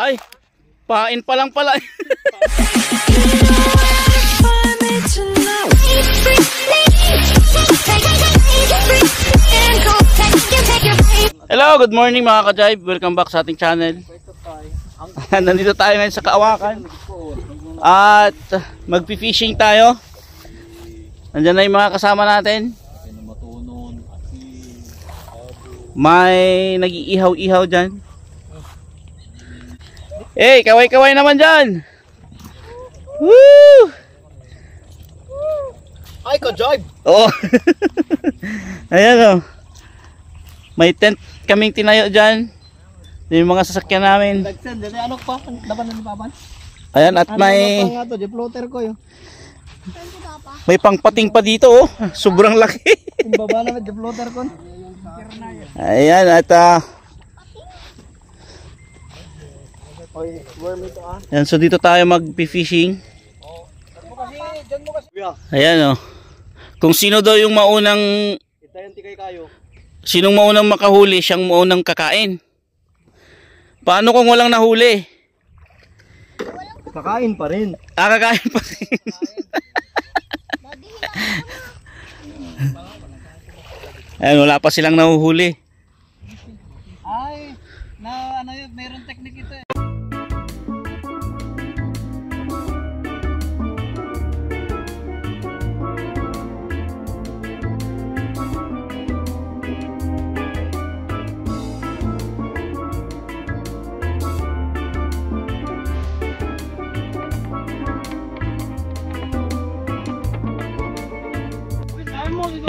Ay, pain pa lang pala. Hello, good morning mga ka-jive. Welcome back sa ating channel. Nandito tayo ngayon sa Kaawakan. At magpi-fishing tayo. Nandiyan na yung mga kasama natin. May nag-iihaw-ihaw dyan. Hey, kaway-kaway naman dyan. Woo! Ay, ka-jive! Oo. Ayan o. May tent kaming tinayo dyan. Yung mga sasakyan namin. Ano pa? Laban na papan? Ayan, at may... Ano pa nga to? Di floater ko yun. May pangpating pa dito oh. Sobrang laki. Yung baba naman, di floater ko. Ayan, at yan, so dito tayo mag-fishing. Ayan oh. Kung sino daw yung maunang, sinong maunang makahuli, siyang maunang kakain. Paano kung walang nahuli? Kakain pa rin. Kakain pa rin. Ayan, wala pa silang nahuhuli. Ay, ano yun, mayroong technique ito eh.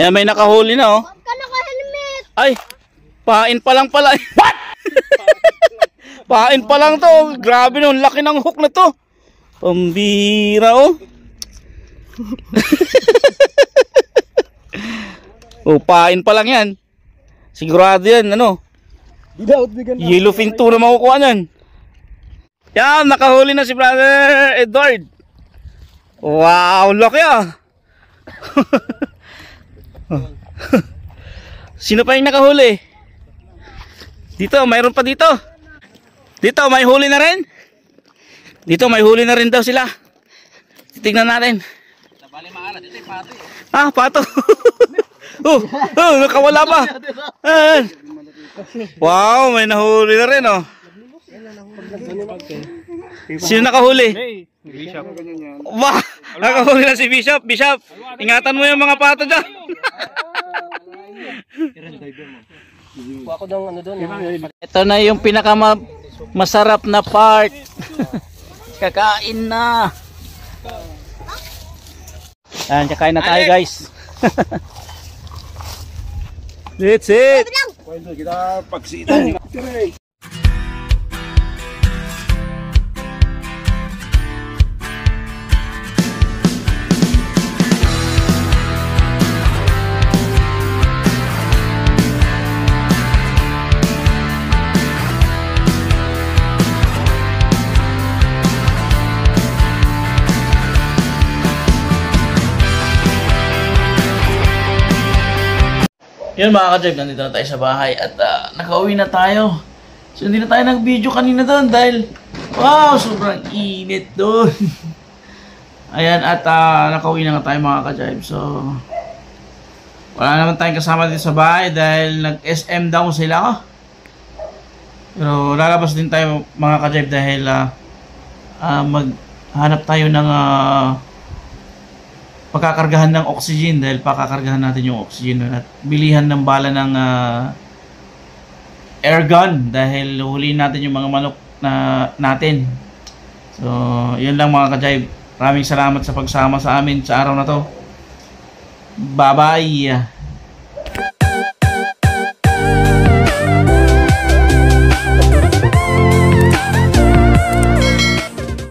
Ayan, may nakahuli na oh. Ay, pain pa lang pala. What? Pain pa lang to. Grabe no, laki ng hook na to. Pambira oh. Oh, pain pa lang yan. Sigurado yan, ano? Yellowfin tuna makukuha yan. Yan, nakahuli na si Brother Edward. Wow, laki ah. Sino pa yung nakahuli? Dito, mayroon pa dito. Dito, may huli na rin. Dito, may huli na rin daw sila. Tingnan natin. Ah, pato. Oh, nakawala pa. Wow, may nahuli na rin oh. Sino nakahuli? Bishop. Wah, nakahuli na si Bishop. Bishop, ingatan mo yung mga pato dyan. Ito na yung pinaka masarap na part. Kakain na. Ayan, kakain na tayo guys. That's it. Kita paksitan. Yun mga ka-jive, nandito na tayo sa bahay at nakauwi na tayo. So hindi na tayo nag-video kanina doon dahil wow, sobrang init doon. Ayan, at nakauwi na nga tayo mga ka-jive. So wala naman tayong kasama dito sa bahay dahil nag-SM down sila. Pero lalabas din tayo mga ka-jive dahil maghanap tayo ng pagkakargahan ng oxygen dahil pakakargahan natin yung oxygen at bilihan ng bala ng air gun dahil huliin natin yung mga manok na natin. So yun lang mga ka-jive, maraming salamat sa pagsama sa amin sa araw na to. Bye bye.